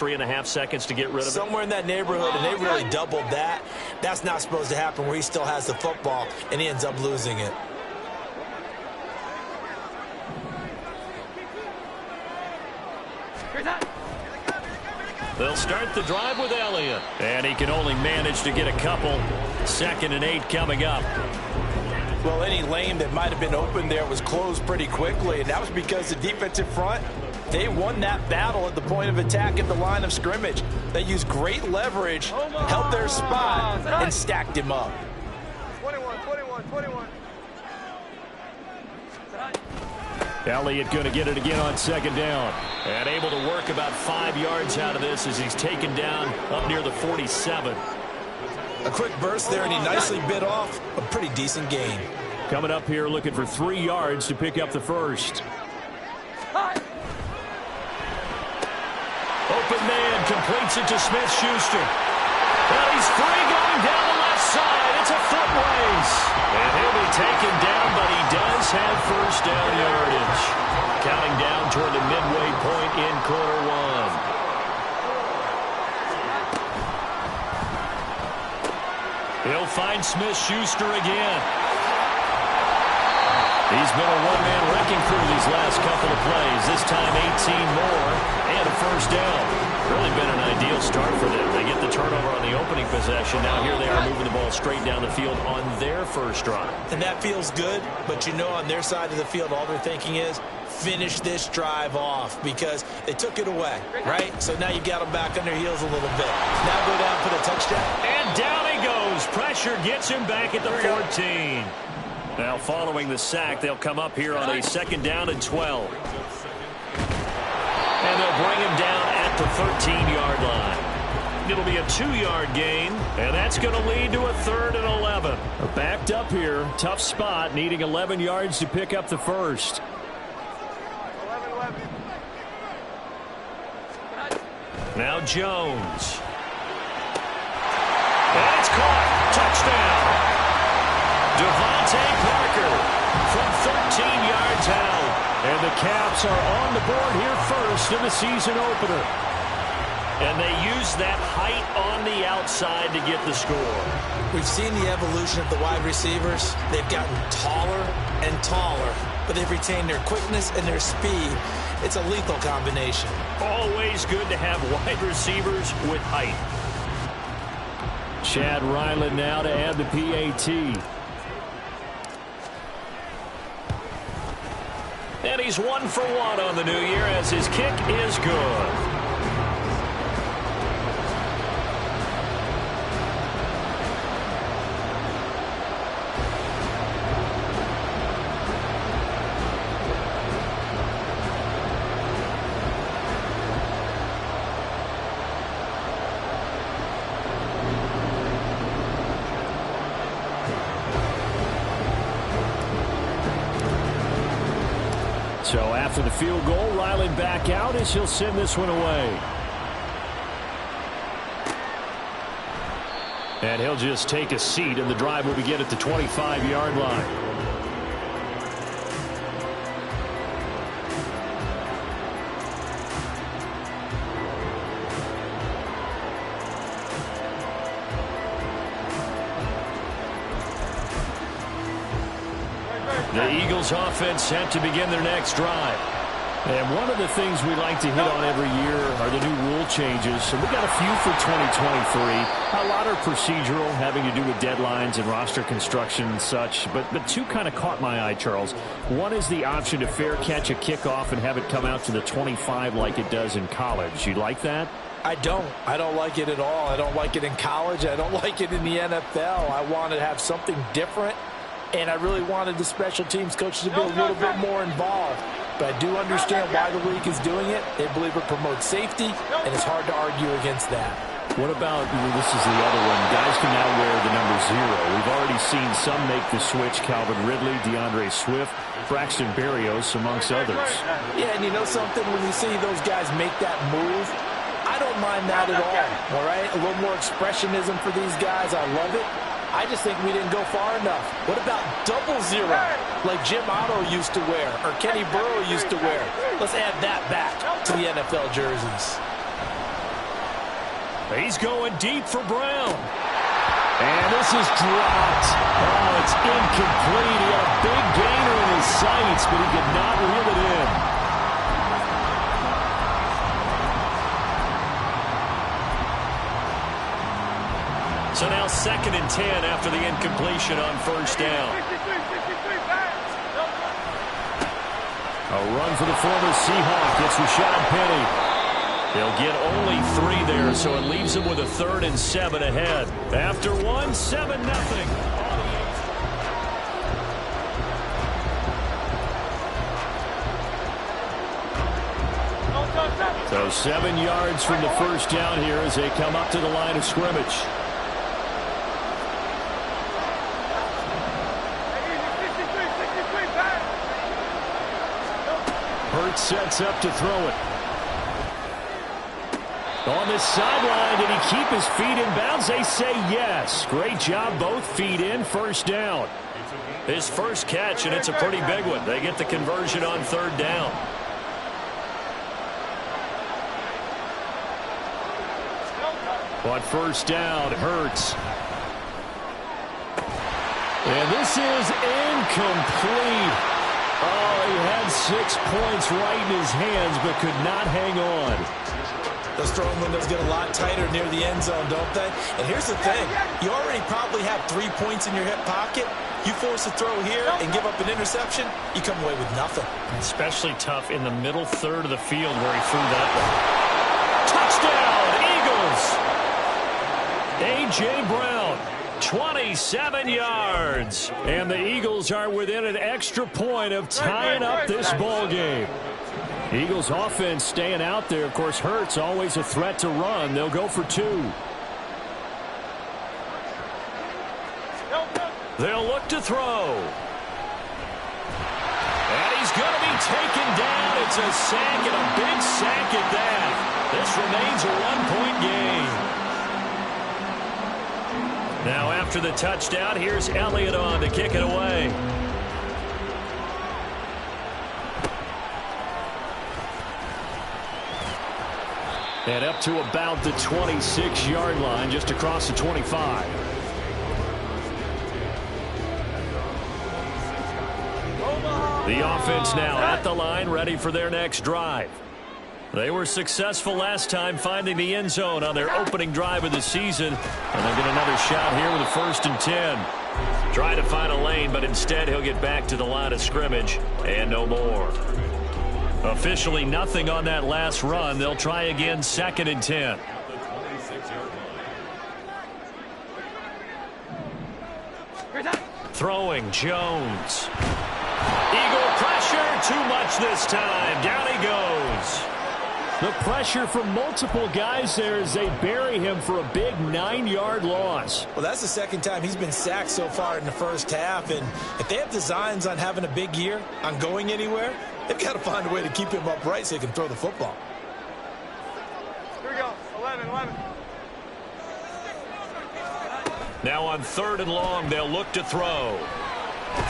3.5 seconds to get rid of it. Somewhere in that neighborhood, and they really doubled that. That's not supposed to happen where he still has the football, and he ends up losing it. They'll start the drive with Elliott. And he can only manage to get a couple. 2nd and 8 coming up. Well, any lane that might have been open there was closed pretty quickly, and that was because the defensive front, they won that battle at the point of attack at the line of scrimmage. They used great leverage, held their spot, and stacked him up. 21. Elliott going to get it again on 2nd down. And able to work about 5 yards out of this as he's taken down up near the 47. A quick burst there, and he nicely bit off a pretty decent gain. Coming up here looking for 3 yards to pick up the first. Open man completes it to Smith-Schuster. Well, he's free going down the left side. It's a foot race. And he'll be taken down, but he does have first down yardage. Counting down toward the midway point in quarter 1. He'll find Smith-Schuster again. He's been a one-man wrecking crew these last couple of plays. This time 18 more and a first down. Really been an ideal start for them. They get the turnover on the opening possession. Now here they are moving the ball straight down the field on their first drive. And that feels good, but you know on their side of the field all they're thinking is finish this drive off because they took it away, right? So now you got them back on their heels a little bit. Now go down for the touchdown. And down he goes. Pressure gets him back at the 14. Now following the sack, they'll come up here on a 2nd down and 12. And they'll bring him down at the 13-yard line. It'll be a 2-yard gain, and that's going to lead to a 3rd and 11. Backed up here, tough spot, needing 11 yards to pick up the first. 11. Now Jones. And it's caught. Touchdown. Devontae Parker from 13 yards out. And the Caps are on the board here first in the season opener. And they use that height on the outside to get the score. We've seen the evolution of the wide receivers. They've gotten taller and taller, but they've retained their quickness and their speed. It's a lethal combination. Always good to have wide receivers with height. Chad Ryland now to add the PAT. And he's 1 for 1 on the new year as his kick is good. So after the field goal, Ryland back out as he'll send this one away. And he'll just take a seat, and the drive will begin at the 25-yard line. The Eagles offense set to begin their next drive. And one of the things we like to hit on every year are the new rule changes. So we got a few for 2023. A lot are procedural, having to do with deadlines and roster construction and such. But two kind of caught my eye, Charles. One is the option to fair catch a kickoff and have it come out to the 25 like it does in college. You like that? I don't like it at all. I don't like it in college. I don't like it in the NFL. I want to have something different. And I really wanted the special teams coaches to be a little bit more involved. But I do understand why the league is doing it. They believe it promotes safety, and it's hard to argue against that. What about, this is the other one, guys can now wear the number 0. We've already seen some make the switch, Calvin Ridley, DeAndre Swift, Braxton Berrios, amongst others. Yeah, and you know something? When you see those guys make that move, I don't mind that at all right? A little more expressionism for these guys. I love it. I just think we didn't go far enough. What about 00, like Jim Otto used to wear or Kenny Burrow used to wear? Let's add that back to the NFL jerseys. He's going deep for Brown. And this is dropped. Oh, it's incomplete. He had a big gainer in his sights, but he could not reel it in. So now 2nd and 10 after the incompletion on first down. A run for the former Seahawk. It's Rashad Penny. They'll get only 3 there, so it leaves them with a 3rd and 7 ahead. After 1, 7-0. So 7 yards from the first down here as they come up to the line of scrimmage. Hurts sets up to throw it. On the sideline, did he keep his feet in bounds? They say yes. Great job, both feet in, first down. His first catch, and it's a pretty big one. They get the conversion on 3rd down. On first down, Hurts. And this is incomplete. Oh, he had 6 points right in his hands, but could not hang on. Those throwing windows get a lot tighter near the end zone, don't they? And here's the thing. You already probably have 3 points in your hip pocket. You force a throw here and give up an interception, you come away with nothing. Especially tough in the middle third of the field where he threw that one. Touchdown, Eagles! A.J. Brown, 27 yards. And the Eagles are within an extra point of tying up this ball game. Eagles offense staying out there. Of course, Hurts always a threat to run. They'll go for 2. They'll look to throw. And he's going to be taken down. It's a sack, and a big sack at that. This remains a 1-point game. Now after the touchdown, here's Elliott on to kick it away. And up to about the 26-yard line, just across the 25. The offense now at the line, ready for their next drive. They were successful last time finding the end zone on their opening drive of the season. And they'll get another shot here with a 1st and 10. Trying to find a lane, but instead he'll get back to the line of scrimmage and no more. Officially nothing on that last run. They'll try again 2nd and 10. Throwing Jones. Eagle pressure, too much this time. Down he goes. The pressure from multiple guys there as they bury him for a big 9-yard loss. Well, that's the 2nd time he's been sacked so far in the first half. And if they have designs on having a big year, on going anywhere, they've got to find a way to keep him upright so he can throw the football. Here we go. 11. Now on 3rd and long, they'll look to throw.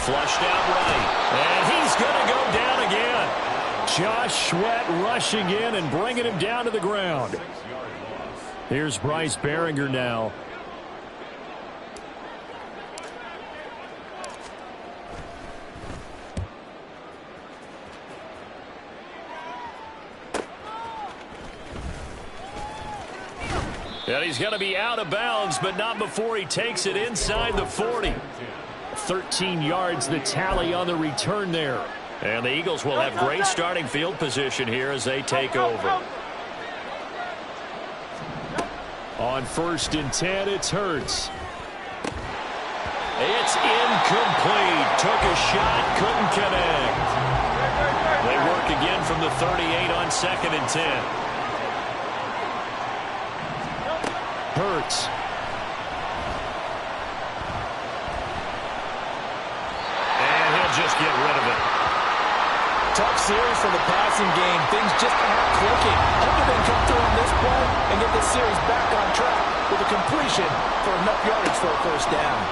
Flushed out right. And he's going to go down again. Josh Sweat rushing in and bringing him down to the ground. Here's Bryce Baringer now. And he's going to be out of bounds, but not before he takes it inside the 40. 13 yards the tally on the return there. And the Eagles will have great starting field position here as they take over. On 1st and 10, it's Hurts. It's incomplete. Took a shot, couldn't connect. They work again from the 38 on 2nd and 10. Hurts. And he'll just get rid of it. Tough series for the passing game. Things just aren't clicking. Hopefully they can come through on this play and get this series back on track with a completion for enough yardage for a 1st down.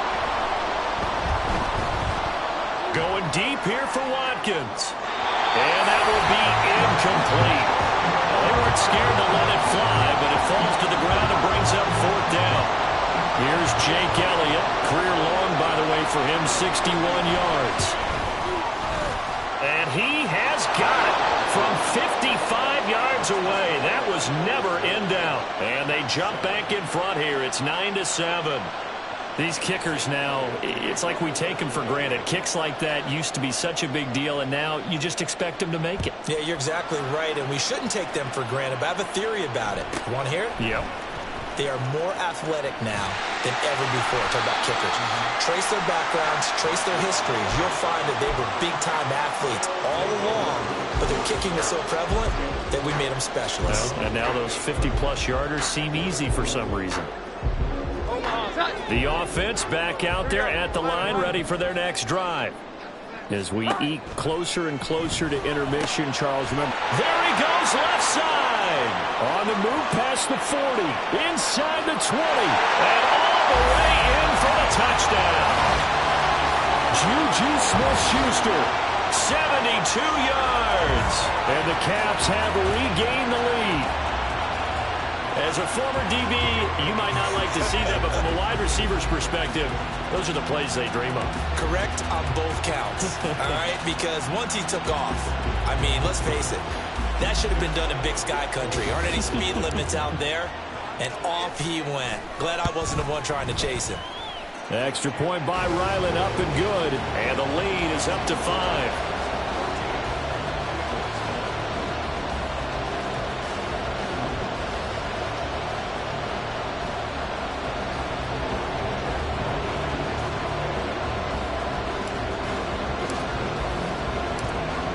Going deep here for Watkins. And that will be incomplete. They weren't scared to let it fly, but it falls to the ground and brings for him, 61 yards. And he has got it from 55 yards away. That was never in doubt. And they jump back in front here. It's 9-7. These kickers now, it's like we take them for granted. Kicks like that used to be such a big deal, and now you just expect them to make it. Yeah, you're exactly right, and we shouldn't take them for granted, but I have a theory about it. You want to hear it? Yep. They are more athletic now than ever before. Talk about kickers. Trace their backgrounds, trace their histories. You'll find that they were big-time athletes all along, but their kicking is so prevalent that we made them specialists. Well, and now those 50-plus yarders seem easy for some reason. The offense back out there at the line, ready for their next drive. As we eke closer and closer to intermission, Charles, remember, there he goes left side. On the move past the 40, inside the 20, and all the way in for the touchdown. Juju Smith-Schuster, 72 yards. And the Caps have regained the lead. As a former DB, you might not like to see that, but from a wide receiver's perspective, those are the plays they dream of. Correct on both counts, all right? Because once he took off, I mean, let's face it, that should have been done in Big Sky Country. Aren't any speed limits out there? And off he went. Glad I wasn't the one trying to chase him. Extra point by Ryland, up and good. And the lead is up to 5.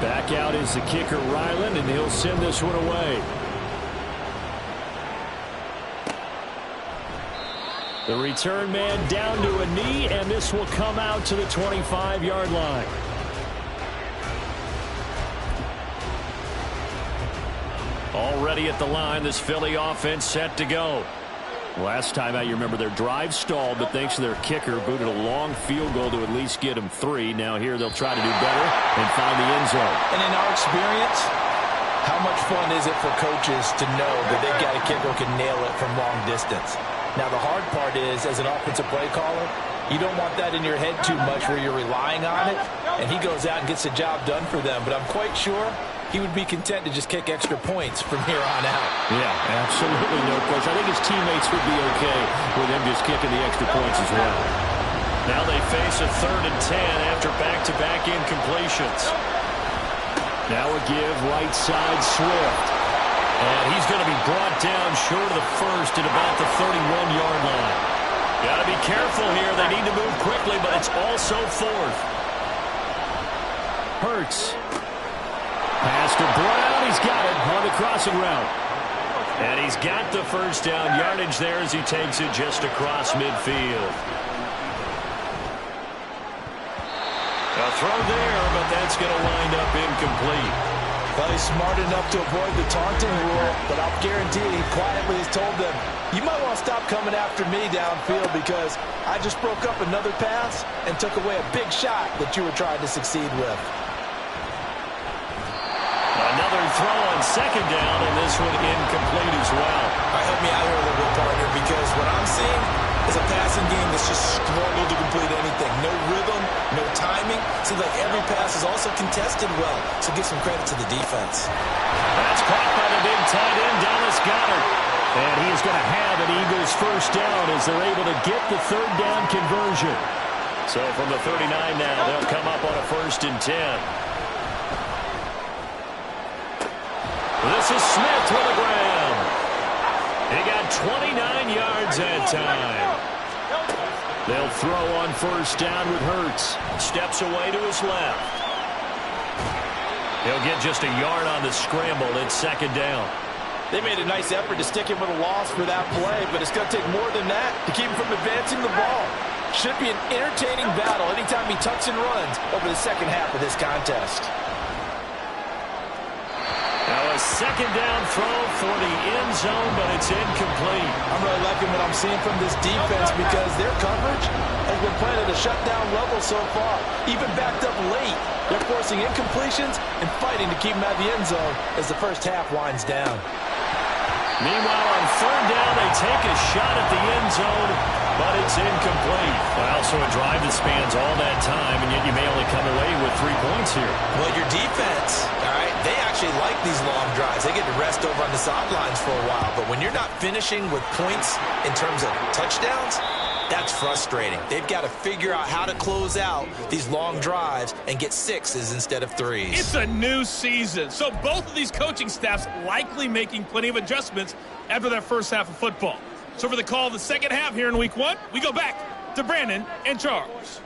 Back out is the kicker, Ryland, and he'll send this one away. The return man down to a knee, and this will come out to the 25-yard line. Already at the line, this Philly offense set to go. Last time out, you remember their drive stalled, but thanks to their kicker, booted a long field goal to at least get them 3. Now here they'll try to do better and find the end zone. And in our experience, how much fun is it for coaches to know that they've got a kicker who can nail it from long distance? Now the hard part is, as an offensive play caller, you don't want that in your head too much where you're relying on it, and he goes out and gets the job done for them. But I'm quite sure he would be content to just kick extra points from here on out. Yeah, absolutely no question. I think his teammates would be okay with him just kicking the extra points as well. Now they face a 3rd and 10 after back-to-back incompletions. Now a give right side Swift. And he's going to be brought down short of the first at about the 31-yard line. Got to be careful here. They need to move quickly, but it's also 4th. Hurts. Pass to Brown. He's got it on the crossing route. And he's got the first down yardage there as he takes it just across midfield. A throw there, but that's going to wind up incomplete. Well, he's smart enough to avoid the taunting rule, but I'll guarantee he quietly has told them, you might want to stop coming after me downfield because I just broke up another pass and took away a big shot that you were trying to succeed with. Another throw on 2nd down, and this one incomplete as well. All right, help me out here a little bit, partner, because what I'm seeing is a passing game that's just struggled to complete anything. No rhythm, no timing. Seems like every pass is also contested well, so give some credit to the defense. That's caught by the big tight end, Dallas Goedert. And he is going to have an Eagles first down as they're able to get the 3rd down conversion. So from the 39 now, they'll come up on a 1st and 10. This is Smith with the grab. He got 29 yards that time. They'll throw on 1st down with Hurts. Steps away to his left. He'll get just a yard on the scramble. It's 2nd down. They made a nice effort to stick him with a loss for that play, but it's going to take more than that to keep him from advancing the ball. Should be an entertaining battle anytime he tucks and runs over the second half of this contest. Now a 2nd down throw for the end zone, but it's incomplete. I'm really liking what I'm seeing from this defense because their coverage has been playing at a shutdown level so far. Even backed up late, they're forcing incompletions and fighting to keep them out of the end zone as the first half winds down. Meanwhile, on 3rd down, they take a shot at the end zone, but it's incomplete. Well, so a drive that spans all that time, and yet you may only come away with 3 points here. Well, your defense, all right, they actually like these long drives. They get to rest over on the sidelines for a while, but when you're not finishing with points in terms of touchdowns, that's frustrating. They've got to figure out how to close out these long drives and get 6s instead of 3s. It's a new season, so both of these coaching staffs likely making plenty of adjustments after that first half of football. So for the call of the second half here in week 1, we go back to Brandon and Charles.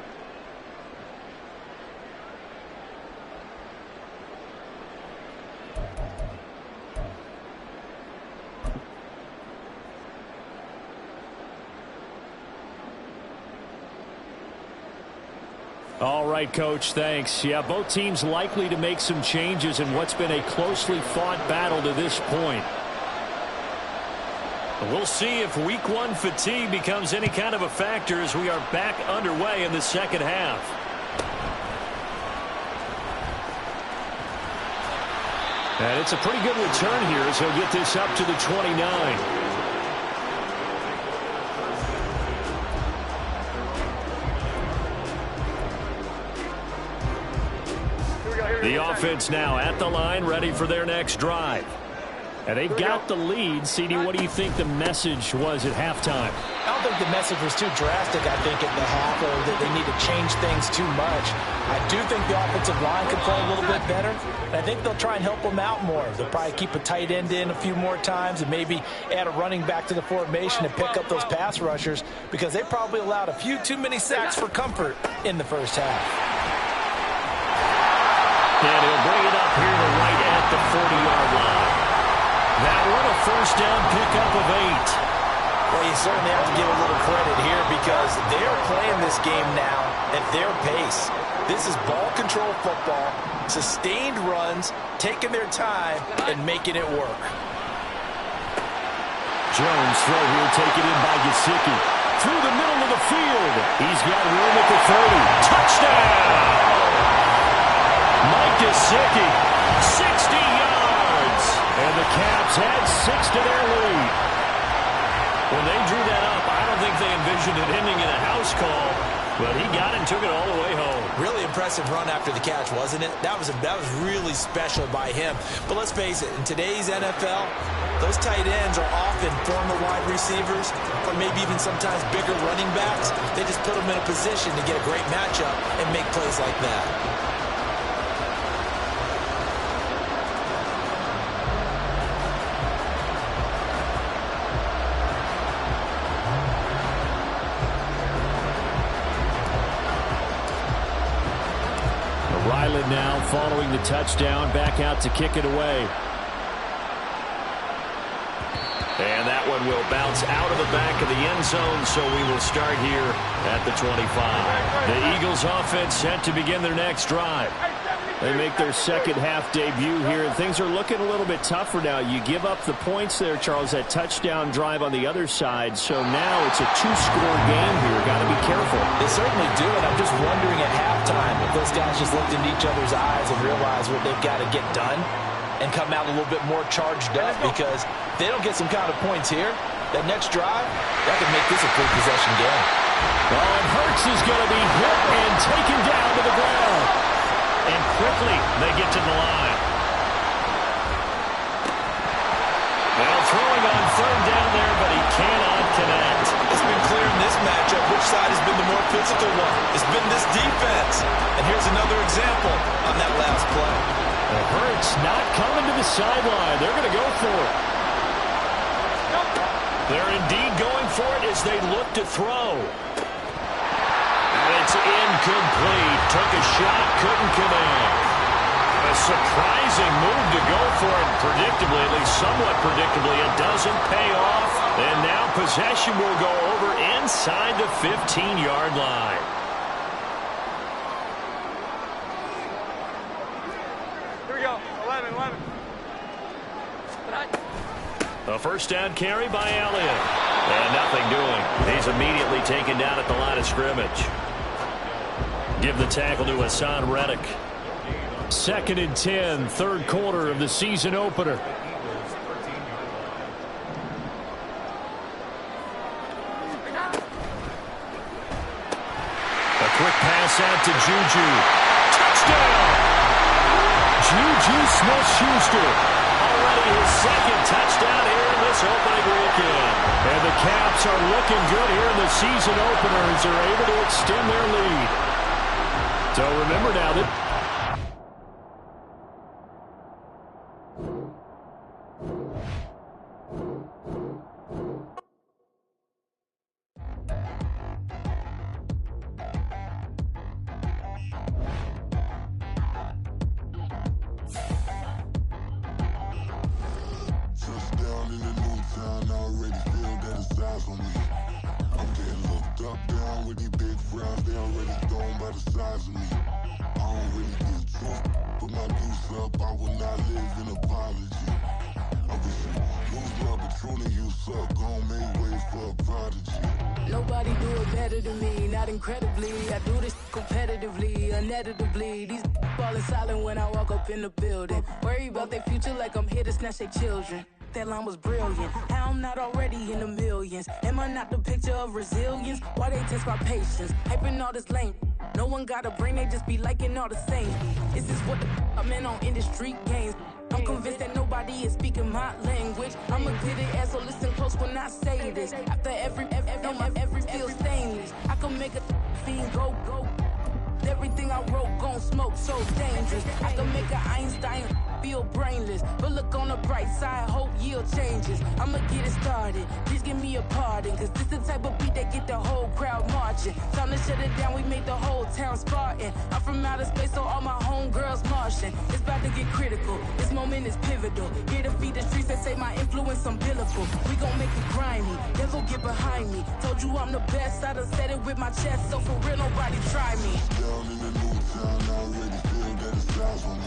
All right, Coach, thanks. Yeah, both teams likely to make some changes in what's been a closely fought battle to this point. We'll see if week 1 fatigue becomes any kind of a factor as we are back underway in the second half. And it's a pretty good return here as he'll get this up to the 29. The offense now at the line, ready for their next drive. And they've got the lead. CD, what do you think the message was at halftime? I don't think the message was too drastic, I think, at the half, or that they need to change things too much. I do think the offensive line could play a little bit better, and I think they'll try and help them out more. They'll probably keep a tight end in a few more times and maybe add a running back to the formation to pick up those pass rushers, because they probably allowed a few too many sacks for comfort in the first half. And he'll bring it up here to right at the 40-yard line. That one a first down pickup of 8. Well, you certainly have to give a little credit here because they're playing this game now at their pace. This is ball control football, sustained runs, taking their time, and making it work. Jones throw here taken in by Gesicki. Through the middle of the field. He's got room at the 30. Touchdown! Mike Gesicki, 60 yards. And the Caps had 6 to their lead. When they drew that up, I don't think they envisioned it ending in a house call, but he got it and took it all the way home. Really impressive run after the catch, wasn't it? That was really special by him. But let's face it, in today's NFL, those tight ends are often former wide receivers or maybe even sometimes bigger running backs. They just put them in a position to get a great matchup and make plays like that. Ryland now following the touchdown, back out to kick it away. And that one will bounce out of the back of the end zone, so we will start here at the 25. The Eagles offense set to begin their next drive. They make their second half debut here, and things are looking a little bit tougher now. You give up the points there, Charles, that touchdown drive on the other side, so now it's a 2-score game here. Got to be careful. They certainly do, and I'm just wondering at halftime if those guys just looked into each other's eyes and realized what they've got to get done and come out a little bit more charged up, because if they don't get some kind of points here, that next drive, that could make this a full possession game. Well, and Hurts is going to be hit and taken down to the ground. And quickly, they get to the line. Well, throwing on third down there, but he cannot connect. It's been clear in this matchup which side has been the more physical one. It's been this defense. And here's another example on that last play. And Hurts not coming to the sideline. They're going to go for it. They're indeed going for it as they look to throw. It's incomplete. Took a shot, couldn't connect. A surprising move to go for it. Predictably, at least somewhat predictably, it doesn't pay off. And now possession will go over inside the 15-yard line. Here we go. 11. A first down carry by Elliott. And nothing doing. He's immediately taken down at the line of scrimmage. Give the tackle to Hassan Reddick. 2nd and 10, third quarter of the season opener. Quick pass out to Juju. Touchdown! Juju Smith-Schuster. Already his second touchdown here in this opening weekend. And the Caps are looking good here in the season openers. They're able to extend their lead. So remember now that... Nobody do it better than me, not incredibly. I do this competitively, uneditably. These falling silent when I walk up in the building. Worry about their future like I'm here to snatch their children. That line was brilliant. How I'm not already in the millions? Am I not the picture of resilience? Why they test my patience? Hyping all this lame. No one got a brain, they just be liking all the same. This is what the I'm in on industry games. I'm convinced that nobody is speaking my language. I'm a good ass, so listen close when I say this. After every feel stainless. I can make a fiend go. Everything I wrote gon' smoke, so dangerous. I can make an Einstein feel brainless. But look on the bright side, hope yield changes. I'ma get it started, please give me a pardon. Cause this the type of beat that get the whole crowd marching. Time to shut it down, we made the whole town Spartan. I'm from outer space, so all my homegirls Martian. It's about to get critical, this moment is pivotal. Here to feed the streets that say my influence umbilical. We gon' make it grimy, never get behind me. Told you I'm the best, I done said it with my chest. So for real, nobody try me. Down in the new town, I already feel that it's eyes on me.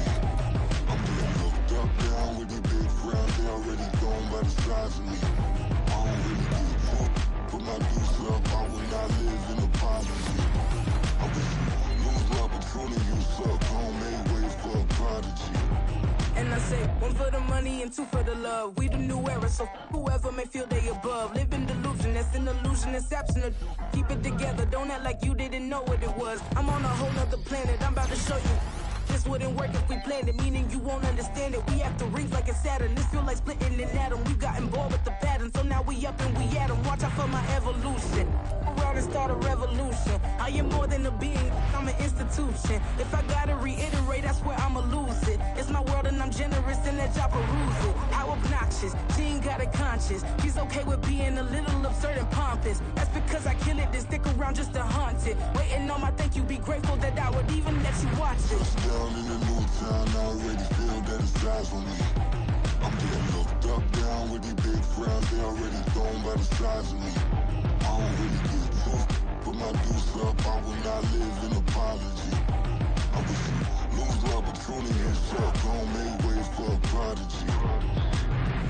I'm getting looked up, down with these big crowds, they already gone by the size of me. I don't really get drunk, put my deuce up, I will not live in apology. I wish you lose love, but truly you suck, homemade ways for a prodigy. And I say, one for the money and two for the love. We the new era, so whoever may feel they above. Live in delusion, that's an illusion, it's absent. Keep it together, don't act like you didn't know what it was. I'm on a whole nother planet, I'm about to show you. This wouldn't work if we planned it, meaning you won't understand it. We have to rings like it's Saturn, this feel like splitting an atom. We got involved with the pattern, so now we up and we at 'em. Watch out for my evolution. Around and start a revolution. I am more than a being, I'm an institution. If I gotta reiterate, that's where I'ma lose it. It's my world and I'm generous and that y'all peruse it. How obnoxious, she ain't got a conscience. She's okay with being a little absurd and pompous. That's because I kill it, then stick around just to haunt it. Waiting on my thank you, be grateful that I would even let you watch it. Down in the new town, I already feel that it's eyes on me. I'm getting looked up, down with these big crowds, they already gone by the size of me. I don't really get drunk, put my deuce up, I will not live in apology. I wish you lose love, but truly you suck, homemade ways for a prodigy.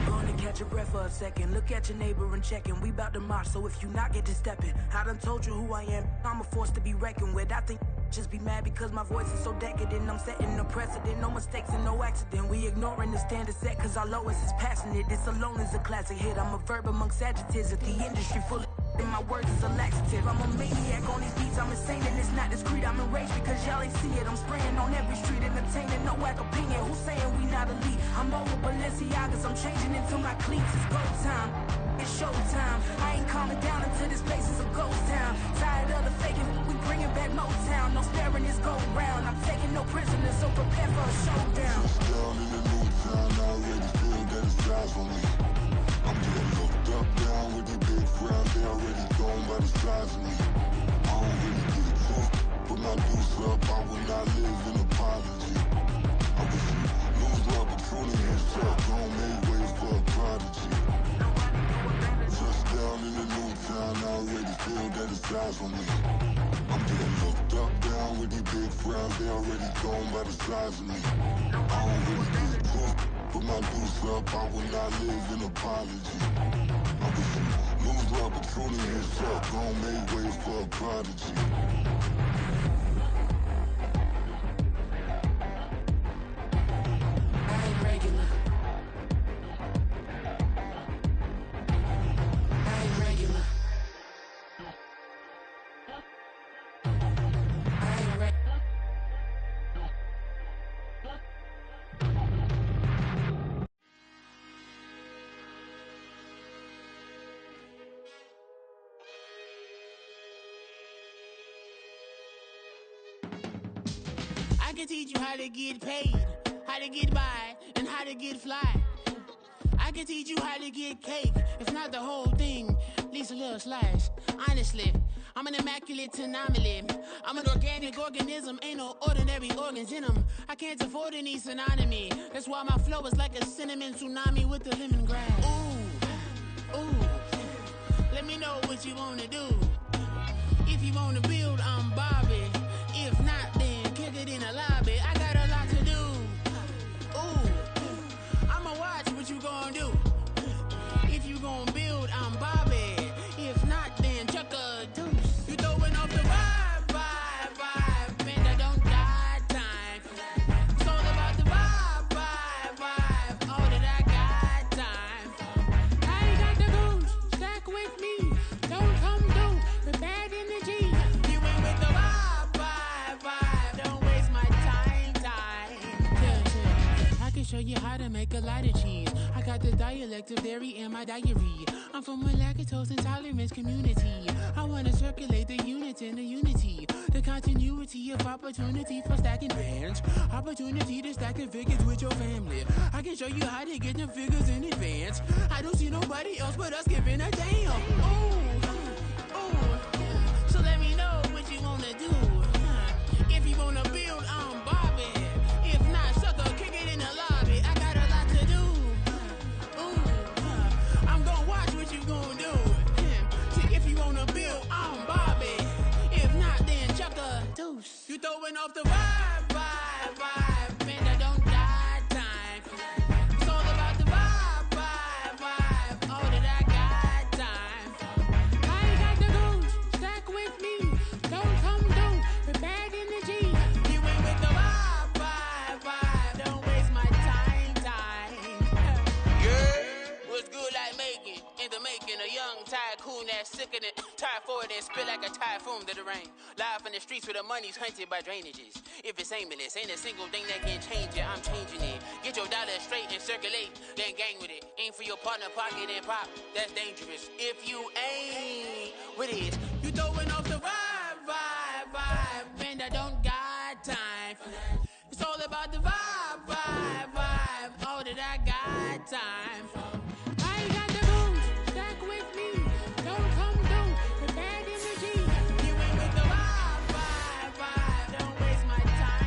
Gonna catch your breath for a second. Look at your neighbor and checking. We bout to march, so if you not get to stepping. I done told you who I am. I'm a force to be reckoned with. I think just be mad because my voice is so decadent. I'm setting a precedent. No mistakes and no accident. We ignoring the standard set cause our lowest is passionate. This alone is a classic hit. I'm a verb amongst adjectives. If the industry full of and my words is a laxative. I'm a maniac on these beats, I'm insane and it's not discreet. I'm enraged because y'all ain't see it. I'm spraying on every street, entertaining, no whack opinion. Who's saying we not elite? I'm over Balenciagas, I'm changing into my cleats. It's go time, it's show time. I ain't calming down until this place is a ghost town. Tired of the faking, we bringing back Motown. No sparing this go round. I'm taking no prisoners, so prepare for a showdown. Down in the new town, I already feel that it's eyes on me. I'm getting looked up, down with these big crowds, they already gone by the size of me. I don't really get drunk, put my deuce up, I will not live in apology. I wish you lose love, but truly you suck, homemade ways for a prodigy. Just down in the new town, I already feel that it's eyes on me. I'm getting looked up, down with these big crowds, they already gone by the size of me. I don't really get drunk, put my deuce up, I will not live in apology. I wish you lose love, but truly you suck, homemade ways for a prodigy. I ain't regular. I ain't regular. can teach you how to get paid, how to get by, and how to get fly. I can teach you how to get cake, if not the whole thing, at least a little slice. Honestly, I'm an immaculate anomaly. I'm an organic organism, ain't no ordinary organs in them. I can't afford any synonymy. That's why my flow is like a cinnamon tsunami with the lemongrass. Ooh, ooh, let me know what you wanna do. If you wanna build, I'm Bobby. If not, then kick it in the lobby. I got a lot to do. Ooh, I'ma watch what you gonna do. If you gonna build, I'm Bobby. If not, then chuck a deuce. You throwing off the vibe, and I don't got time. It's all about the vibe, all that I got time. I ain't got the goose, stack with me. Don't come through with bad energy. You ain't with the vibe, don't waste my time. Yeah. I can show you how to make a lot of cheese. I got the dialect of dairy in my diary. I'm from a lactose intolerance community. I wanna circulate the units in the unity. The continuity of opportunity for stacking bands. Opportunity to stack figures with your family. I can show you how to get them figures in advance. I don't see nobody else but us giving a damn. Ooh, so let me know what you wanna do. If you wanna build, I'm Bobby. If not, sucker, kick it in the lobby. I got a lot to do. I'm gonna watch what you gonna do. See, if you wanna build, I'm Bobby. If not, then chuck a deuce. You throwing off the vibe, and I don't got time. It's all about the vibe, all that I got time. I ain't got the goose, stack with me. Don't come through with bad energy. You ain't with the vibe, don't waste my time. Yeah, what's good like making? In the making, a young tycoon that's sick in it. Tired for it and spit like a typhoon to the rain. Live in the streets where the money's hunted by drainages. If it's aimless, ain't a single thing that can change it. I'm changing it. Get your dollar straight and circulate, then gang with it. Aim for your partner, pocket and pop. That's dangerous. If you ain't with it, you throwing off the vibe, and I don't got time. It's all about the vibe, all that I got time. I ain't got the goose, stack with me. Don't come through with bad energy. You ain't with the vibe, don't waste my time.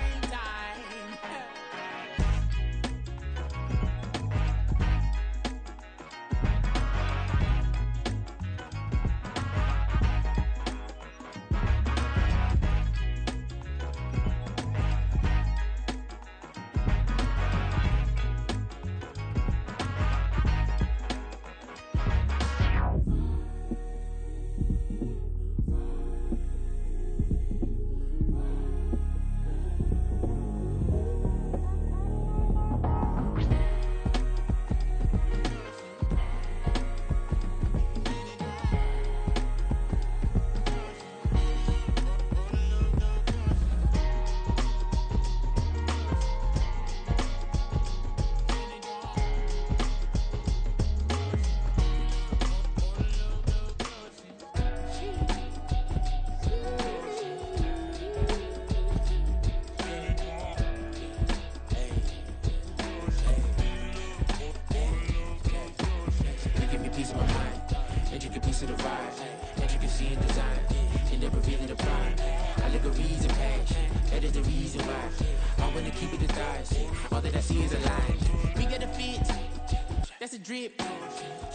That's a drip.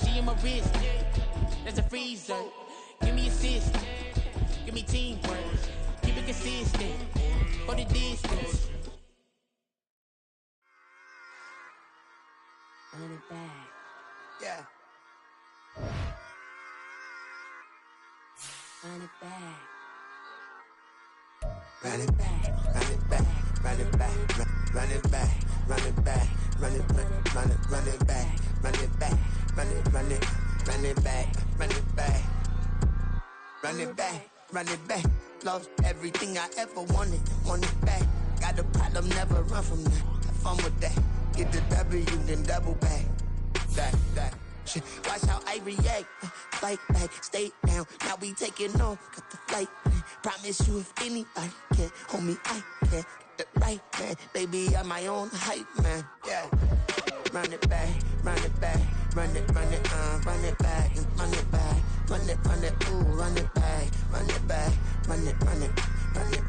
She in my wrist. That's a freezer. Give me assist. Give me teamwork. Keep it consistent. For the distance. Run it back. Yeah. Run it back. Run it back, run it back, run it back, run it back, run it back, run it back, run it back, run it back, run it back, run it back, run it back, run it back. Lost everything I ever wanted, want it back. Got a problem, never run from that. Have fun with that. Get the W, then double back. That. Shit. Watch how I react. Fight back, stay down. Now we taking off, got the flight. Promise you if anybody can, homie, I can. the right man. Baby, I'm my own hype man. Yeah. Run it back, run it back, run it back, and run it back, run it, ooh, run it back, run it back, run it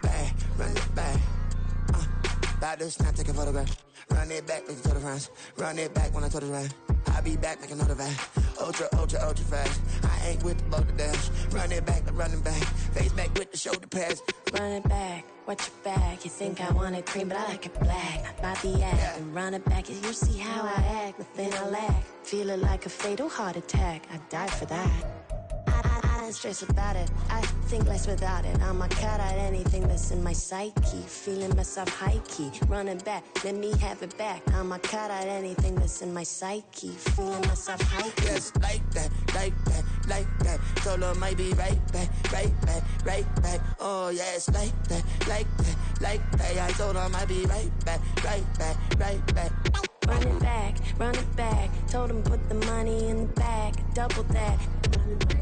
back, run it back. About to snap, take a photograph. Run it back, make it to the friends. Run it back when I told it right. I'll be back, make another back. Ultra fast. I ain't with the boulder dash. Run it back, running back. Face back with the shoulder pads. Run it back, watch your back. You think I want it cream, but I like it black. About the act, and run it back. You see how I act, nothing I lack. Feel it like a fatal heart attack. I die for that. I don't stress about it. I think less without it. I'ma cut out anything that's in my psyche. Feeling myself high key. Running back, let me have it back. I'ma cut out anything that's in my psyche. Feeling myself high key. Yes, like that, like that, like that. Told her might be right back, right back, right back. Oh yes, like that, like that, like that. I told her might be right back, right back, right back. Run it back, run it back. Told him put the money in the bag, double that.